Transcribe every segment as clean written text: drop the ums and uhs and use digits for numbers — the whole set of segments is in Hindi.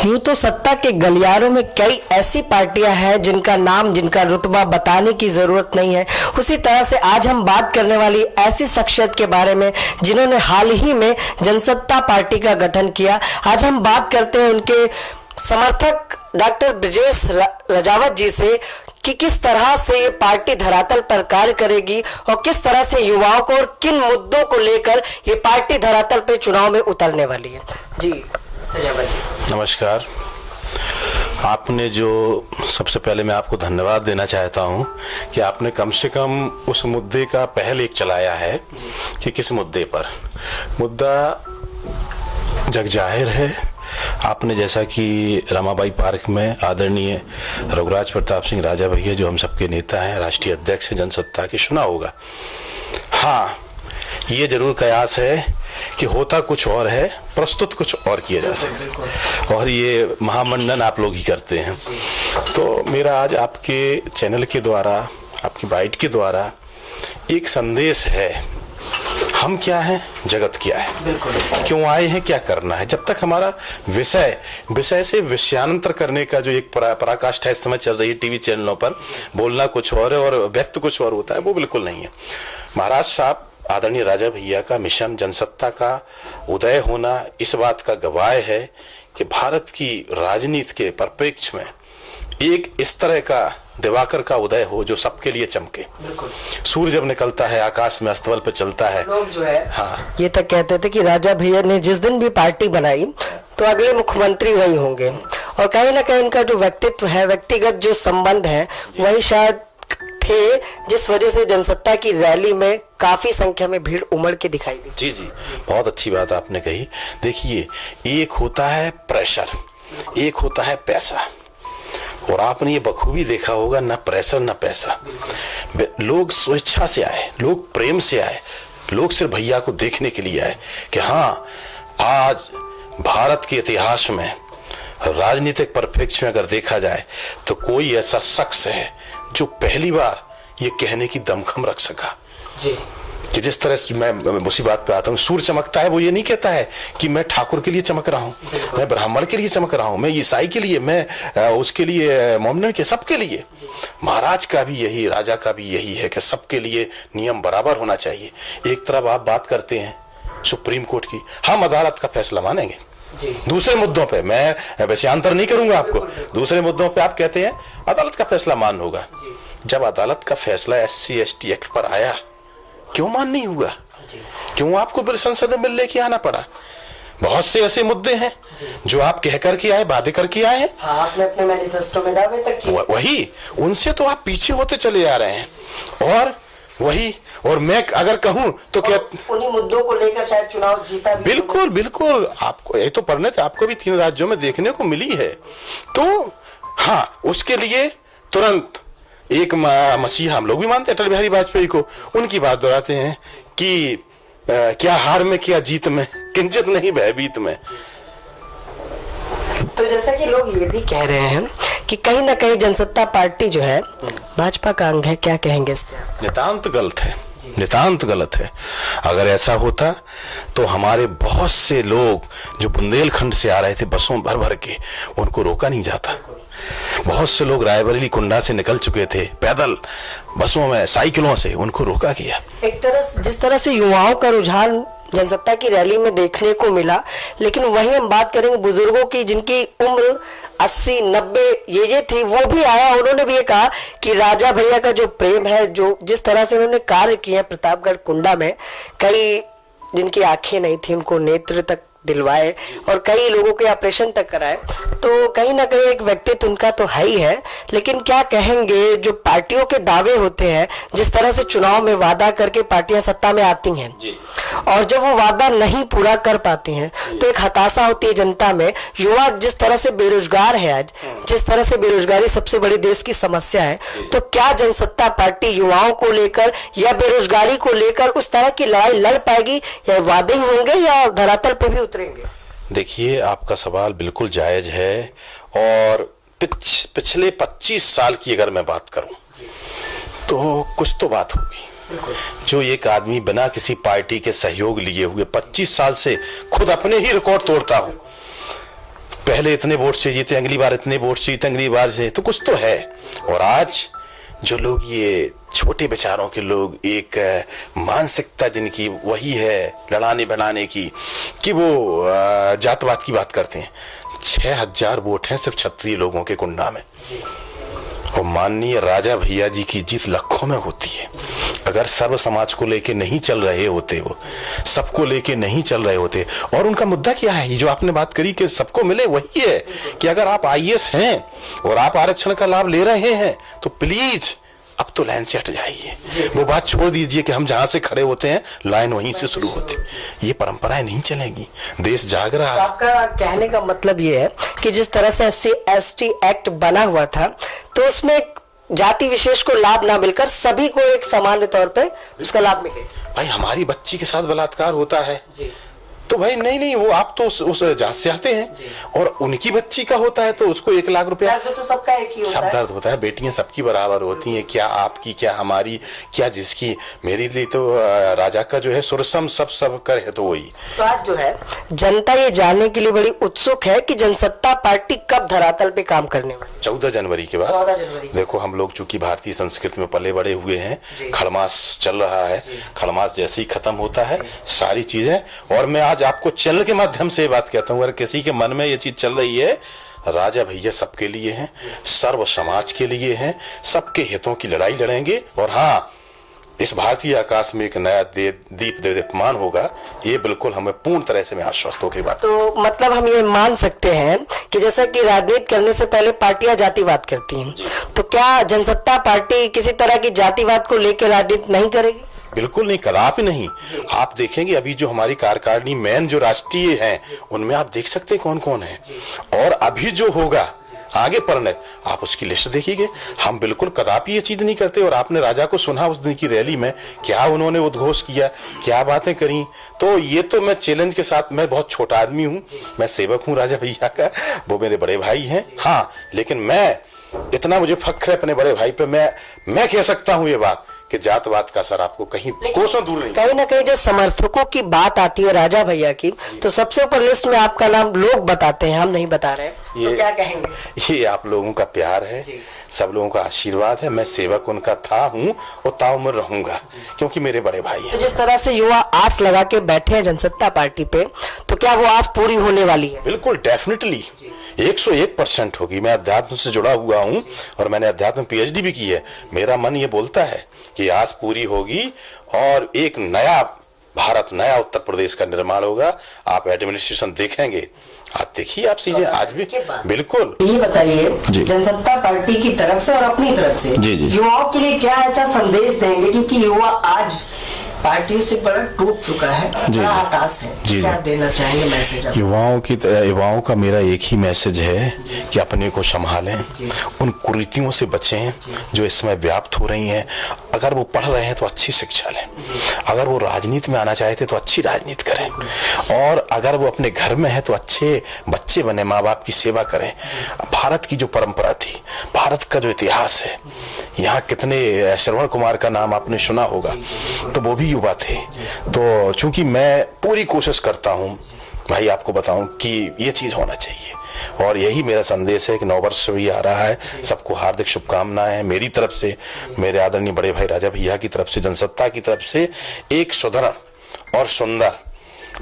यूं तो सत्ता के गलियारों में कई ऐसी पार्टियां हैं जिनका नाम, जिनका रुतबा बताने की जरूरत नहीं है। उसी तरह से आज हम बात करने वाली ऐसी शख्सियत के बारे में जिन्होंने हाल ही में जनसत्ता पार्टी का गठन किया। आज हम बात करते हैं उनके समर्थक डॉक्टर ब्रजेश राजावत जी से कि किस तरह से ये पार्टी धरातल पर कार्य करेगी और किस तरह से युवाओं को और किन मुद्दों को लेकर ये पार्टी धरातल पर चुनाव में उतरने वाली है। जी राजावत जी नमस्कार। आपने जो सबसे पहले मैं आपको धन्यवाद देना चाहता हूं कि आपने कम से कम उस मुद्दे का पहल एक चलाया है कि किस मुद्दे पर। मुद्दा जग जाहिर है। आपने जैसा कि रमाबाई पार्क में आदरणीय रघुराज प्रताप सिंह राजा भैया जो हम सबके नेता हैं, राष्ट्रीय अध्यक्ष जनसत्ता के, सुना होगा। हाँ, ये जरूर कयास है कि होता कुछ और है, प्रस्तुत कुछ और किया जा सकता है, और ये महामंडन आप लोग ही करते हैं। तो मेरा आज आपके चैनल के द्वारा, आपकी बाइट के द्वारा एक संदेश है। हम क्या हैं, जगत क्या है, क्यों आए हैं, क्या करना है। जब तक हमारा विषय से विषयांतर करने का जो एक पराकाष्ठा इस समय चल रही है टीवी चैनलों पर, बोलना कुछ और है और व्यक्त कुछ और होता है, वो बिल्कुल नहीं है। महाराज साहब आदरणीय राजा भैया का मिशन जनसत्ता का उदय होना इस बात का गवाह है कि भारत की राजनीति के परिप्रेक्ष्य में एक इस तरह का दिवाकर का उदय हो जो सबके लिए चमके। सूर्य जब निकलता है आकाश में अस्तबल पे चलता है। लोग जो है हाँ ये तक कहते थे कि राजा भैया ने जिस दिन भी पार्टी बनाई तो अगले मुख्यमंत्री वही होंगे, और कहीं ना कहीं इनका जो व्यक्तित्व है, व्यक्तिगत जो संबंध है, वही शायद थे जिस वजह से जनसत्ता की रैली में काफी संख्या में भीड़ उमड़ के दिखाई दी। जी जी, बहुत अच्छी बात आपने कही। देखिए, एक होता है प्रेशर, एक होता है पैसा, और आपने ये बखूबी देखा होगा, ना प्रेशर ना पैसा। लोग स्वेच्छा से आए, लोग प्रेम से आए, लोग सिर्फ भैया को देखने के लिए आए कि हाँ, आज भारत के इतिहास में राजनीतिक परिप्रेक्ष्य में अगर देखा जाए तो कोई ऐसा शख्स है जो पहली बार ये कहने की दमखम रख सका जी कि जिस तरह से मैं उसी बात पे आता हूँ। सूर्य चमकता है, वो ये नहीं कहता है कि मैं ठाकुर के लिए चमक रहा हूँ, मैं ब्राह्मण के लिए चमक रहा हूँ, मैं ईसाई के लिए, मैं उसके लिए, मोमिन के, सबके लिए। महाराज का भी यही, राजा का भी यही है कि सबके लिए नियम बराबर होना चाहिए। एक तरफ आप बात करते हैं सुप्रीम कोर्ट की, हम अदालत का फैसला मानेंगे। दूसरे मुद्दों पे मैं वैश्यांतर नहीं करूंगा आपको, दूसरे मुद्दों पे आप कहते हैं अदालत का फैसला मान होगा। जब अदालत का फैसला SC ST एक्ट पर आया, क्यों मान नहीं हुआ? क्यों आपको बिल संसद में लेके आना पड़ा? बहुत से ऐसे मुद्दे हैं जो आप कह करके आए, वादे करके आए हैं। हाँ, आपने अपने मैनिफेस्टो में दावे तक किए। वही, उनसे तो आप पीछे होते चले आ रहे हैं। और वही, और मैं अगर कहूं तो क्या उन्हीं मुद्दों को लेकर शायद चुनाव जीता भी। बिल्कुल बिल्कुल, आपको ये तो परिणत आपको भी 3 राज्यों में देखने को मिली है। तो हाँ, उसके लिए तुरंत एक मसीहा, हम लोग भी मानते हैं अटल बिहारी वाजपेयी को, उनकी बात दोहराते हैं कि क्या हार में क्या जीत में, किंचित नहीं भयभीत में। तो जैसा कि लोग ये भी कह रहे हैं कि कहीं ना कहीं जनसत्ता पार्टी जो है भाजपा का अंग है, क्या कहेंगे इस पे? नितांत गलत है, नितांत गलत है। अगर ऐसा होता तो हमारे बहुत से लोग जो बुंदेलखंड से आ रहे थे बसों भर भर के, उनको रोका नहीं जाता। बहुत से लोग रायबरेली कुंडा से निकल चुके थे पैदल, बसों में, साइकिलों से, उनको रोका गया। एक तरह जिस तरह से युवाओं का रुझान जनसत्ता की रैली में देखने को मिला, लेकिन वही हम बात करेंगे बुजुर्गों की जिनकी उम्र 80-90 ये थी, वो भी आया। उन्होंने भी ये कहा कि राजा भैया का जो प्रेम है, जो जिस तरह से उन्होंने कार्य किए प्रतापगढ़ कुंडा में, कई जिनकी आंखें नहीं थी उनको नेत्र तक दिलवाए और कई लोगों के ऑपरेशन तक कराए। तो कहीं ना कहीं एक व्यक्तित्व उनका तो है ही है, लेकिन क्या कहेंगे जो पार्टियों के दावे होते हैं, जिस तरह से चुनाव में वादा करके पार्टियां सत्ता में आती हैं और जब वो वादा नहीं पूरा कर पाती हैं तो एक हताशा होती है जनता में। युवा जिस तरह से बेरोजगार है आज, जिस तरह से बेरोजगारी सबसे बड़ी देश की समस्या है, तो क्या जनसत्ता पार्टी युवाओं को लेकर या बेरोजगारी को लेकर उस तरह की लड़ाई लड़ पाएगी, या वादे होंगे या धरातल पे भी उतरेंगे? देखिए, आपका सवाल बिल्कुल जायज है, और पिछले 25 साल की अगर मैं बात करूं तो कुछ तो बात होगी। जो एक आदमी बिना किसी पार्टी के सहयोग लिए हुए 25 साल से खुद अपने ही रिकॉर्ड तोड़ता हूं, पहले इतने वोट से जीते, अगली बार इतने वोट से जीते, अगली बार से, तो कुछ तो है। और आज जो लोग, ये छोटे विचारों के लोग, एक मानसिकता जिनकी वही है लड़ाने बनाने की, कि वो जातवाद की बात करते हैं। 6000 वोट हैं सिर्फ क्षत्रिय लोगों के कुंडा में, और माननीय राजा भैया जी की जीत लाखों में होती है। अगर सर्व समाज को लेके नहीं चल रहे होते, वो सबको लेके नहीं चल रहे होते, और उनका मुद्दा क्या है, ये जो आपने बात करी कि सबको मिले, वही है कि अगर आप आईएएस हैं और आप आरक्षण का लाभ ले रहे हैं तो प्लीज अब तो लाइन से हट जाइए। वो बात छोड़ दीजिए कि हम जहां से खड़े होते हैं लाइन वहीं से शुरू होती। ये परंपराएं नहीं चलेंगी, देश जाग रहा है। आपका कहने का मतलब ये है कि जिस तरह से SC/ST एक्ट बना हुआ था, तो उसमें जाति विशेष को लाभ ना मिलकर सभी को एक सामान्य तौर पे उसका लाभ मिले। भाई हमारी बच्ची के साथ बलात्कार होता है तो भाई नहीं, वो आप तो उस जांच से आते हैं, और उनकी बच्ची का होता है तो उसको 1 लाख रुपया। दर्द तो सबका एक ही होता है। सब दर्द होता है। बेटियां सबकी बराबर होती हैं, क्या आपकी, क्या हमारी, क्या जिसकी। मेरे लिए तो राजा का जो है सुरसम सब कर है तो वही। तो आज जो है जनता ये जानने के लिए बड़ी उत्सुक है कि जनसत्ता पार्टी कब धरातल पे काम करने वाली। 14 जनवरी के बाद। 14 जनवरी। देखो हम लोग चूंकि भारतीय संस्कृति में पले बड़े हुए हैं, खड़मास चल रहा है, खड़मास जैसे ही खत्म होता है सारी चीजें। और मैं आज आपको चैनल के माध्यम से बात कहता हूं, अगर किसी के मन में ये चीज चल रही है, राजा भैया सबके लिए हैं, सर्व समाज के लिए हैं, सबके हितों की लड़ाई लड़ेंगे। और हाँ, इस भारतीय आकाश में एक नया दीप दीप्यमान होगा, ये बिल्कुल हमें पूर्ण तरह से मैं आश्वस्त होकर बात। तो मतलब हम ये मान सकते हैं कि जैसा कि राजनीति करने से पहले पार्टियां जातिवाद करती हैं, तो क्या जनसत्ता पार्टी किसी तरह की जातिवाद को लेकर राजनीति नहीं करेगी? बिल्कुल नहीं, कदापि नहीं। आप देखेंगे अभी जो हमारी कार्यकारिणी मेन जो राष्ट्रीय हैं, उनमें आप देख सकते हैं कौन कौन है, और अभी जो होगा आगे परिणत, आप उसकी लिस्ट देखिए। हम बिल्कुल कदापि ये चीज नहीं करते। और आपने राजा को सुना उस दिन की रैली में, क्या उन्होंने उद्घोष किया, क्या बातें करी। तो ये तो मैं चैलेंज के साथ, मैं बहुत छोटा आदमी हूँ, मैं सेवक हूँ राजा भैया का, वो मेरे बड़े भाई हैं। हाँ, लेकिन मैं इतना, मुझे फख्र है अपने बड़े भाई पे, मैं कह सकता हूँ ये बात कि जातवाद का असर आपको कहीं कोसों दूर नहीं। कहीं ना कहीं जब समर्थकों की बात आती है राजा भैया की, तो सबसे ऊपर लिस्ट में आपका नाम लोग बताते हैं, हम नहीं बता रहे। तो क्या कहेंगे? ये आप लोगों का प्यार है, सब लोगों का आशीर्वाद है। मैं सेवक उनका था, हूँ और ताउम्र रहूंगा, क्योंकि मेरे बड़े भाई हैं। तो जिस तरह से युवा आस लगा के बैठे हैं जनसत्ता पार्टी पे, तो क्या वो आस पूरी होने वाली है? बिल्कुल, डेफिनेटली 101% होगी। मैं अध्यात्म से जुड़ा हुआ हूँ और मैंने अध्यात्म PhD भी की है। मेरा मन ये बोलता है कि आस पूरी होगी और एक नया भारत, नया उत्तर प्रदेश का निर्माण होगा। आप एडमिनिस्ट्रेशन देखेंगे, आप देखिए, आप चीजें आज भी बिल्कुल। ये बताइए, जनसत्ता पार्टी की तरफ से और अपनी तरफ से युवाओं के लिए क्या ऐसा संदेश देंगे, क्योंकि युवा आज पार्टियों से बड़ा टूट चुका है, बड़ा हताश है, क्या देना चाहेंगे मैसेज? युवाओं का मेरा एक ही मैसेज है कि अपने को संभालें, उन कुरीतियों से बचें जो इस समय व्याप्त हो रही हैं। अगर वो पढ़ रहे हैं तो अच्छी शिक्षा लें, अगर वो राजनीति में आना चाहते तो अच्छी राजनीति करें, और अगर वो अपने घर में है तो अच्छे बच्चे बने, माँ बाप की सेवा करें। भारत की जो परंपरा थी, भारत का जो इतिहास है, यहाँ कितने, श्रवण कुमार का नाम आपने सुना होगा, तो वो भी युवा थे। तो चूंकि मैं पूरी कोशिश करता हूँ भाई, आपको बताऊं कि ये चीज होना चाहिए, और यही मेरा संदेश है कि नववर्ष भी आ रहा है, सबको हार्दिक शुभकामनाएं हैं मेरी तरफ से, मेरे आदरणीय बड़े भाई राजा भैया की तरफ से, जनसत्ता की तरफ से। एक सुदृढ़ और सुंदर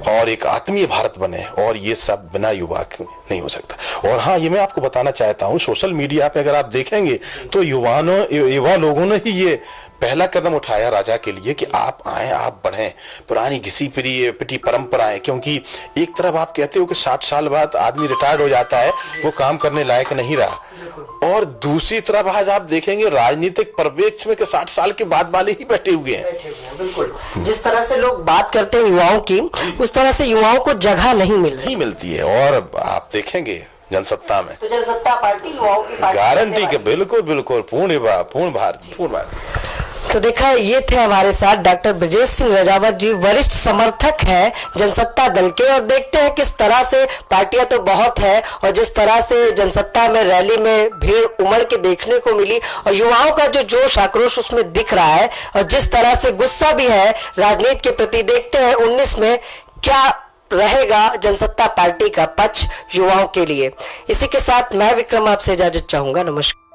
और एक आत्मीय भारत बने, और ये सब बिना युवा के नहीं हो सकता। और हाँ, ये मैं आपको बताना चाहता हूँ, सोशल मीडिया पे अगर आप देखेंगे तो युवा लोगों ने ही ये पहला कदम उठाया राजा के लिए कि आप आए, आप बढ़ें, पुरानी घिसी पिटी परंपराएं। क्योंकि एक तरफ आप कहते हो कि 60 साल बाद आदमी रिटायर्ड हो जाता है, वो काम करने लायक नहीं रहा, और दूसरी तरफ आज आप देखेंगे राजनीतिक परिप्रेक्ष्य में कि 60 साल के बाद वाले ही बैठे हुए हैं। बिल्कुल, जिस तरह से लोग बात करते हैं युवाओं की, उस तरह से युवाओं को जगह नहीं मिलती है। और आप देखेंगे जनसत्ता में, तो जनसत्ता पार्टी युवाओं की गारंटी के बिल्कुल पूर्ण भारत। तो देखा, ये थे हमारे साथ डॉक्टर ब्रजेश सिंह रजावत जी, वरिष्ठ समर्थक हैं जनसत्ता दल के, और देखते हैं किस तरह से पार्टियां तो बहुत है, और जिस तरह से जनसत्ता में रैली में भीड़ उमड़ के देखने को मिली, और युवाओं का जो जोश आक्रोश उसमें दिख रहा है, और जिस तरह से गुस्सा भी है राजनीति के प्रति। देखते हैं 19 में क्या रहेगा जनसत्ता पार्टी का पक्ष युवाओं के लिए। इसी के साथ मैं विक्रम आपसे इजाजत चाहूंगा। नमस्कार।